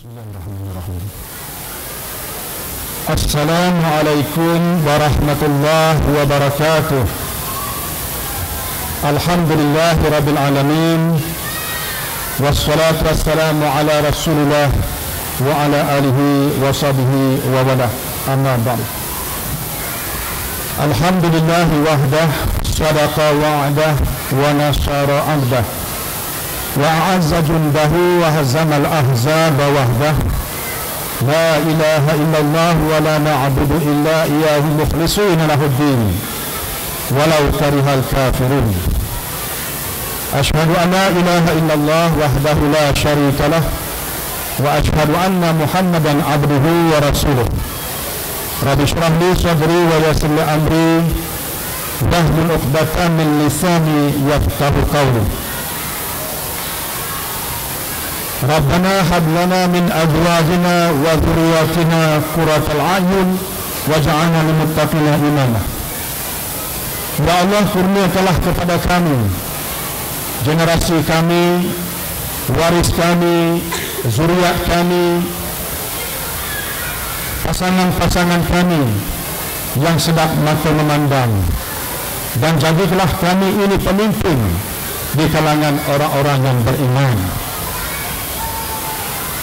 Bismillahirrahmanirrahim. Assalamualaikum warahmatullahi wabarakatuh. Alhamdulillahi rabbil alamin. Wassalatu wassalamu ala rasulillah wa ala alihi wa sahbihi wa wala. Amma ba'd. Alhamdulillahi wahdah, sadaqa wa'dah wa nasara 'abdah. وأعز جنده وهزم الأحزاب وحده لا إله إلا الله ولا نعبد إلا إياه مخلصين له الدين ولو كره الكافرون أشهد أن لا إله إلا الله وحده لا شريك له وأشهد أن محمدا عبده ورسوله رب اشرح لي صدري ويسر لي أمري واحلل عقدة من لساني يفقهوا قولي Rabbana hab lana min azwajina wa dhurriyyatina qurratal a'yun waj'alna lil muttaqina imama. Ya Allah, kurniakanlah kepada kami, generasi kami, waris kami, zuriat kami, pasangan-pasangan kami yang sedap mata memandang, dan jadikanlah kami ini pemimpin di kalangan orang-orang yang beriman.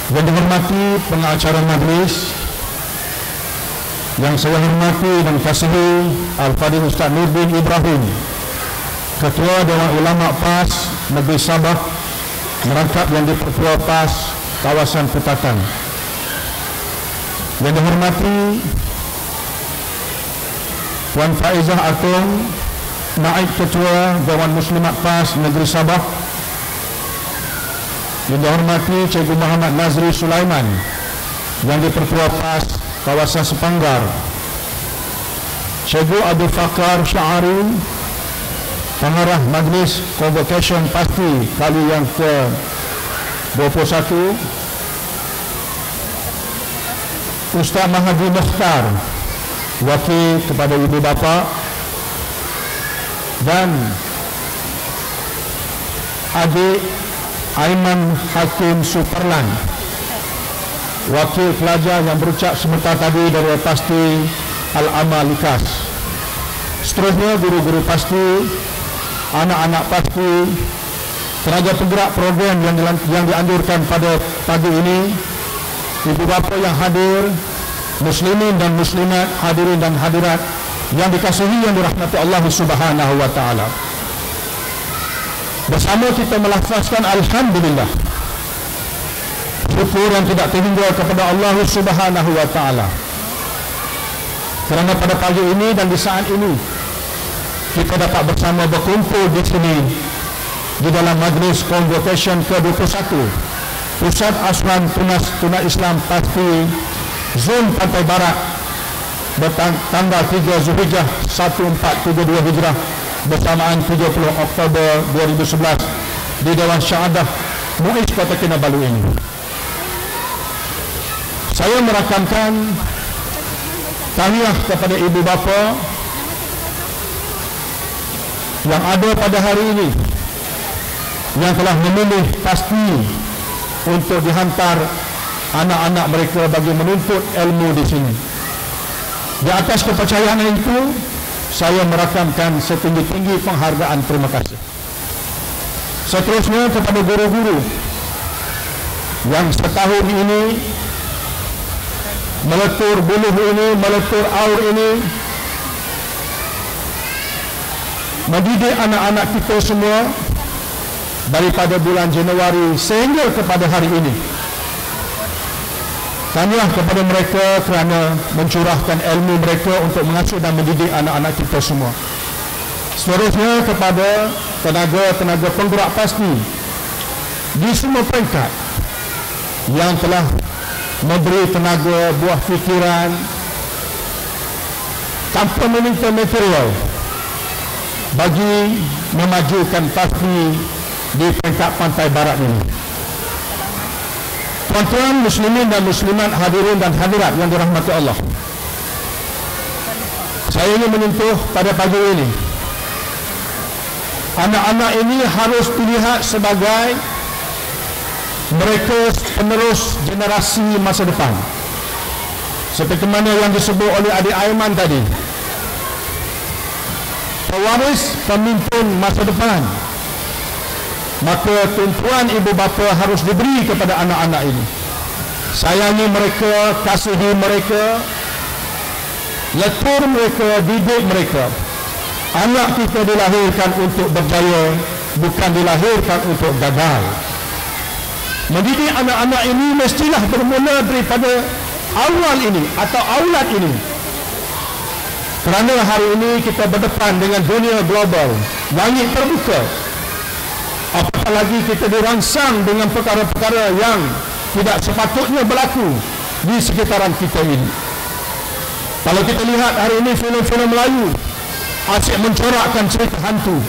Yang dihormati pengacara majlis, yang saya hormati dan kasihi Al-Fadhil Ustaz Nurdin Ibrahim, Ketua Dewan Ulama PAS Negeri Sabah merangkap yang di-Pertua PAS kawasan Putatan. Yang dihormati Puan Faizah Atung, Naib Ketua Dewan Muslimat PAS Negeri Sabah. Yang dihormati Cikgu Muhammad Nazri Sulaiman yang di-Pertua PAS kawasan Sepanggar, Cikgu Abdul Fakar Syahari, Pengarah Majlis Convocation Pasti kali yang ke-21, Ustaz Mahadi Mukhtar, wakil kepada ibu bapa, dan adik Aiman Hakim Superlan, wakil pelajar yang berucap sebentar tadi dari Pasti Al-Amal Likas. Seterusnya guru-guru Pasti, anak-anak Pasti, tenaga penggerak program yang dianjurkan pada pagi ini, ibu bapa yang hadir, muslimin dan muslimat, hadirin dan hadirat yang dikasihi yang dirahmati Allah Subhanahu wa taala. Bersama kita melafazkan Alhamdulillah, syukur yang tidak terhingga kepada Allah Subhanahu wa taala, kerana pada pagi ini dan di saat ini kita dapat bersama berkumpul di sini di dalam majlis Convocation ke-21 Pusat Asuhan Tunas Islam Pasti Zon Pantai Barat bertanggal 3 Zulhijjah 1472 Hijrah bersamaan 30 Oktober 2011 di Dewan Syahadah Muiz Kota Kinabalu ini. Saya merakamkan tahniah kepada ibu bapa yang ada pada hari ini yang telah memilih Pasti untuk dihantar anak-anak mereka bagi menuntut ilmu di sini. Di atas kepercayaan itu, saya merakamkan setinggi-tinggi penghargaan terima kasih. Seterusnya kepada guru-guru yang setahun ini meletur buluh ini, meletur aur ini, mendidik anak-anak kita semua daripada bulan Januari sehingga kepada hari ini. Tahniah kepada mereka kerana mencurahkan ilmu mereka untuk mengasuh dan mendidik anak-anak kita semua. Seterusnya kepada tenaga-tenaga penggerak Pasti di semua peringkat yang telah memberi tenaga, buah fikiran tanpa meminta material bagi memajukan Pasti di peringkat Pantai Barat ini. Tuan-tuan muslimin dan muslimat, hadirin dan hadirat yang dirahmati Allah, saya ingin menyentuh pada pagi ini, anak-anak ini harus dilihat sebagai mereka penerus generasi masa depan, seperti mana yang disebut oleh adik Aiman tadi, pewaris pemimpin masa depan. Maka tumpuan ibu bapa harus diberi kepada anak-anak ini. Sayangi mereka, kasihi mereka, letur mereka, didik mereka. Anak kita dilahirkan untuk berjaya, bukan dilahirkan untuk gagal. Mendidik anak-anak ini mestilah bermula daripada awal ini atau aulad ini. Kerana hari ini kita berdepan dengan dunia global, langit terbuka. Apatah lagi kita dirangsang dengan perkara-perkara yang tidak sepatutnya berlaku di sekitaran kita ini. Kalau kita lihat hari ini filem-filem Melayu asyik mencorakkan cerita hantu.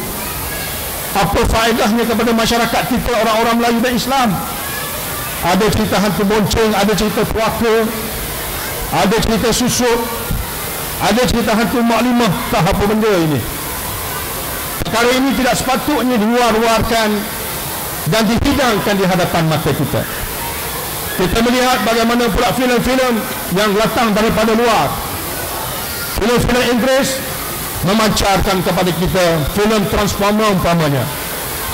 Apa faedahnya kepada masyarakat kita, orang-orang Melayu dan Islam? Ada cerita hantu bonceng, ada cerita puaka, ada cerita susuk, ada cerita hantu maklimah. Tak apa benda ini. Perkara ini tidak sepatutnya diluar-luarkan dan dihidangkan di hadapan mata kita. Kita melihat bagaimana pula filem-filem yang datang daripada luar. Filem-filem Inggeris memancarkan kepada kita filem Transformer umpamanya.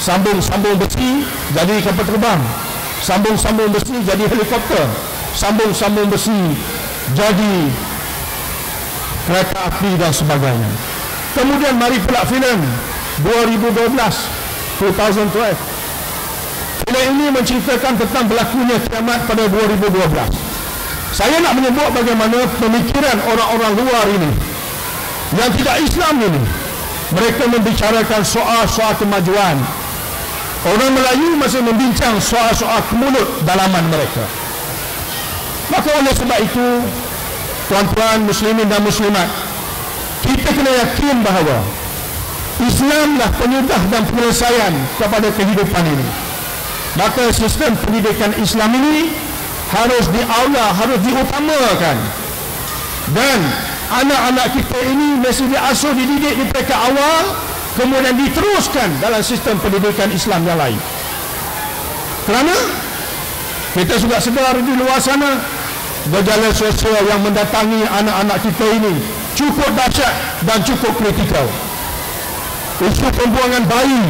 Sambung-sambung besi jadi kapal terbang, sambung-sambung besi jadi helikopter, sambung-sambung besi jadi kereta api dan sebagainya. Kemudian mari pula filem 2012. Filem ini menceritakan tentang berlakunya kiamat pada 2012. Saya nak menyebut bagaimana pemikiran orang-orang luar ini yang tidak Islam ini, mereka membicarakan soal-soal kemajuan. Orang Melayu masih membincang soal-soal kemulut dalaman mereka. Maka oleh sebab itu, tuan-tuan muslimin dan muslimat, kita kena yakin bahawa Islamlah penyudah dan penyelesaian kepada kehidupan ini. Maka sistem pendidikan Islam ini harus diaula, harus diutamakan. Dan anak-anak kita ini mesti diasuh, dididik di peringkat awal, kemudian diteruskan dalam sistem pendidikan Islam yang lain. Kerana kita juga sedar di luar sana gejala sosial yang mendatangi anak-anak kita ini cukup dahsyat dan cukup kritikal. Isu pembuangan bayi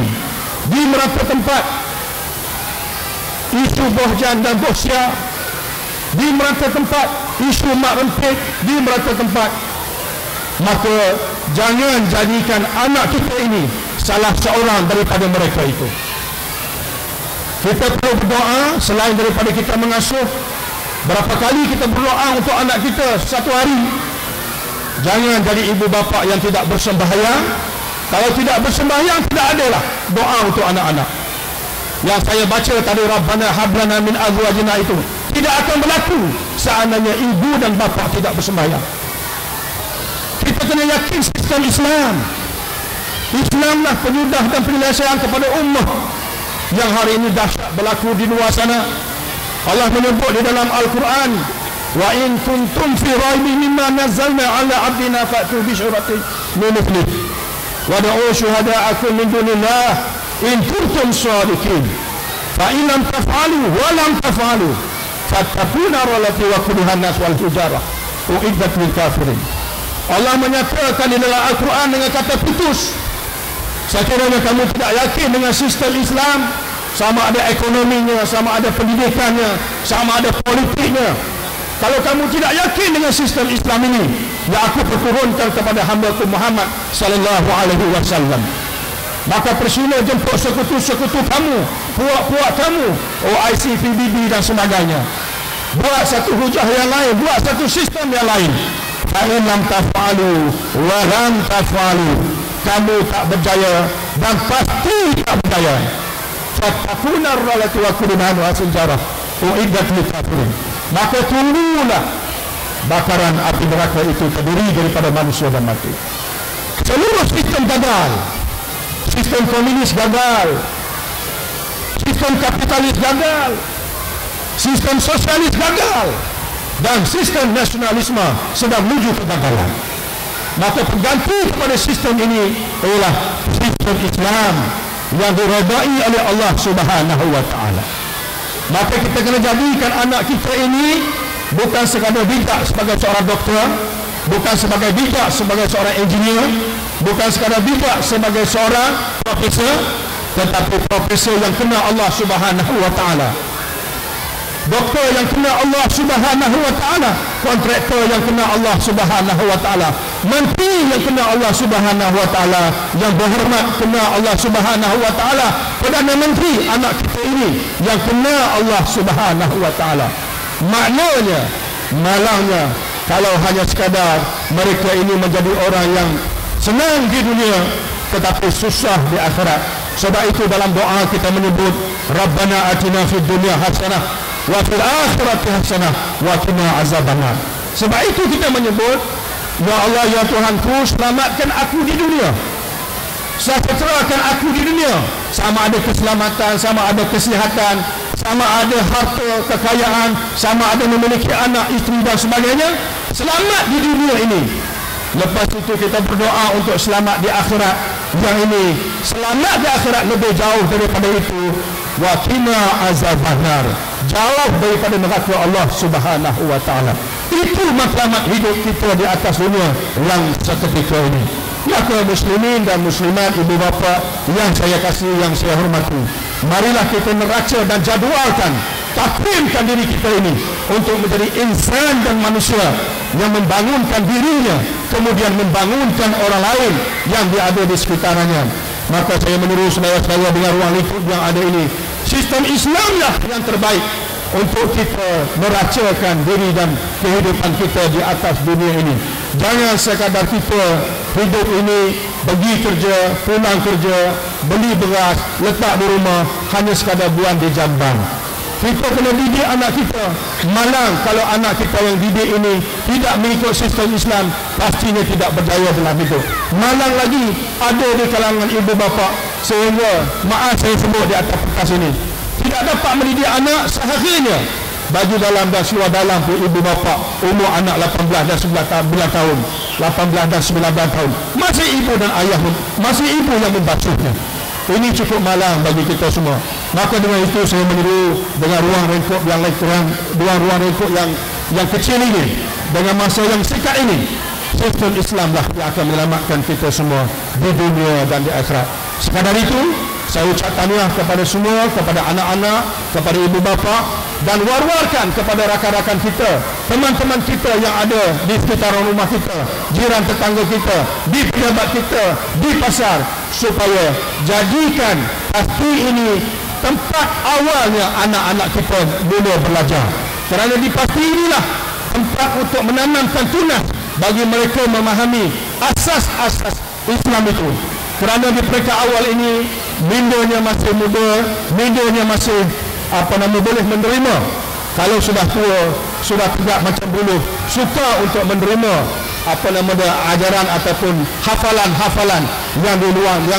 di merata tempat, isu bohjan dan bohsia di merata tempat, isu mak rempit di merata tempat. Maka jangan jadikan anak kita ini salah seorang daripada mereka itu. Kita perlu berdoa selain daripada kita mengasuh. Berapa kali kita berdoa untuk anak kita satu hari? Jangan jadi ibu bapa yang tidak bersembahyang. Kalau tidak bersembahyang, tidak adalah doa untuk anak-anak. Yang saya baca tadi, Rabbana hablana min azwajina, itu tidak akan berlaku seandainya ibu dan bapa tidak bersembahyang. Kita kena yakin sistem Islam. Islamlah penyudah dan penyelesaian kepada ummah yang hari ini dahsyat berlaku di luar sana. Allah menyebut di dalam Al-Quran, wa in kuntum fi raibin mimma nazzalna ala abdina fa'tu bi syuratin min mithlih wad'u syuhada'akum min dunillah in kuntum shadiqin fa in lam taf'alu wa lam taf'alu fattaquna allati waquduha an-nas wal hijarah uiddat lil kafirin. Allah menyatakan di dalam Al-Quran dengan kata putus, sekiranya kamu tidak yakin dengan sistem Islam, sama ada ekonominya, sama ada pendidikannya, sama ada politiknya, kalau kamu tidak yakin dengan sistem Islam ini yang aku perturunkan kepada hamba-Ku Muhammad sallallahu alaihi wasallam, maka persila jemput sekutu-sekutu kamu, puak-puak kamu, OIC, PBB dan sebagainya, buat satu hujah yang lain, buat satu sistem yang lain. Fa'in lam taf'alu wa lam taf'alu, kamu tak berjaya dan pasti tak berjaya. Fattaquna ar-ralati wa kudunahan wa sinjarah uiddat lil kafirin. Maka tunggulah bakaran api neraka itu terdiri daripada manusia dan mati. Seluruh sistem gagal. Sistem komunis gagal, sistem kapitalis gagal, sistem sosialis gagal, dan sistem nasionalisme sedang menuju kegagalan. Maka pengganti kepada sistem ini ialah sistem Islam yang diredai oleh Allah Subhanahu wa taala. Maka kita kena jadikan anak kita ini bukan sekadar bijak sebagai seorang doktor, bukan sebagai bijak sebagai seorang engineer, bukan sekadar bijak sebagai seorang profesor, tetapi profesor yang kenal Allah Subhanahu wa taala, doktor yang kenal Allah Subhanahu wa taala, kontraktor yang kenal Allah Subhanahu wa taala, menteri yang kenal Allah Subhanahu wa taala, yang berhormat kenal Allah Subhanahu wa taala, perdana menteri anak kita ini yang kenal Allah Subhanahu wa taala. Maknanya, malangnya kalau hanya sekadar mereka ini menjadi orang yang senang di dunia tetapi susah di akhirat. Sebab itu dalam doa kita menyebut Rabbana atina fid dunya hasanah wa fil akhirati hasanah wa qina azabannar. Sebab itu kita menyebut, ya Allah, ya Tuhanku, selamatkan aku di dunia, sejahterakan aku di dunia, sama ada keselamatan, sama ada kesihatan, sama ada harta kekayaan, sama ada memiliki anak, isteri dan sebagainya. Selamat di dunia ini. Lepas itu kita berdoa untuk selamat di akhirat. Yang ini selamat di akhirat lebih jauh daripada itu. Wa qina azabannar, jauh daripada neraka Allah Subhanahu wa taala. Itu matlamat hidup kita di atas dunia yang seketika ini. Maka muslimin dan muslimat, ibu bapa yang saya kasih, yang saya hormati, marilah kita neraca dan jadualkan, taklimkan diri kita ini untuk menjadi insan dan manusia yang membangunkan dirinya, kemudian membangunkan orang lain yang berada di sekitarnya. Maka saya menurut saudara-saudara dengan ruang lingkup yang ada ini, sistem Islamlah yang terbaik untuk kita meracakan diri dan kehidupan kita di atas dunia ini. Jangan sekadar kita hidup ini pergi kerja, pulang kerja, beli beras, letak di rumah, hanya sekadar buang di jamban. Kita kena didik anak kita. Malang kalau anak kita yang didik ini tidak mengikut sistem Islam, pastinya tidak berjaya dalam hidup. Malang lagi ada di kalangan ibu bapa sehingga, maaf saya sebut di atas kertas ini, tidak dapat mendidik anak seharusnya. Baju dalam dan seluar dalam pun ibu bapa umur anak 18 dan 19 tahun, 18 dan 19 tahun, masih ibu dan ayah, masih ibu yang membasuhnya. Ini cukup malang bagi kita semua. Maka dengan itu saya menyeru dengan ruang lingkup yang lain, ruang lingkup yang kecil ini, dengan masa yang singkat ini, sistem Islamlah yang akan menyelamatkan kita semua di dunia dan di akhirat. Sekadar itu saya ucap tahniah kepada semua, kepada anak-anak, kepada ibu bapa, dan war-warkan kepada rakan-rakan kita, teman-teman kita yang ada di sekitaran rumah kita, jiran tetangga kita, di pejabat kita, di pasar, supaya jadikan pasti ini tempat awalnya anak-anak kita mula belajar. Kerana di pasti inilah tempat untuk menanamkan tunas bagi mereka memahami asas-asas Islam itu. Kerana di peringkat awal ini mindonya masih muda, mindonya masih boleh menerima. Kalau sudah tua, sudah tegak macam buluh, suka untuk menerima ajaran ataupun hafalan-hafalan yang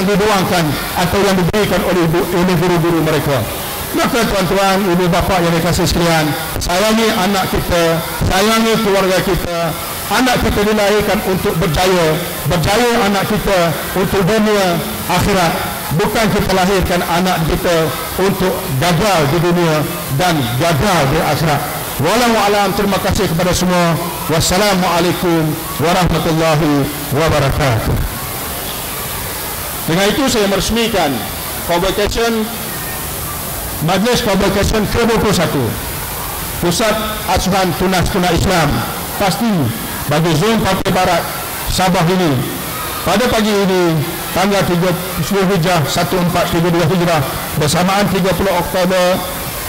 diluangkan atau yang diberikan oleh guru-guru mereka. Maka tuan-tuan, ibu bapa yang dikasihi sekalian, sayangi anak kita, sayangi keluarga kita. Anak kita dilahirkan untuk berjaya anak kita untuk dunia akhirat. Bukan kita lahirkan anak kita untuk gagal di dunia dan gagal di akhirat. Wallahu a'lam. Terima kasih kepada semua. Wassalamualaikum warahmatullahi wabarakatuh. Dengan itu saya meresmikan convocation Majlis Convocation ke-21 Pusat Asuhan Tunas-Tuna Islam pasti bagi zon Pantai Barat Sabah ini pada pagi ini tanggal 30 Hijrah 1432 Hijrah bersamaan 30 Oktober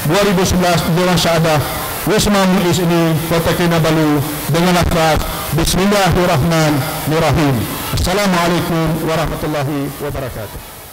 2011 di Orang Syahadah Wisma Muiz ini Kota Kinabalu dengan lafaz Bismillahirrahmanirrahim. Assalamualaikum warahmatullahi wabarakatuh.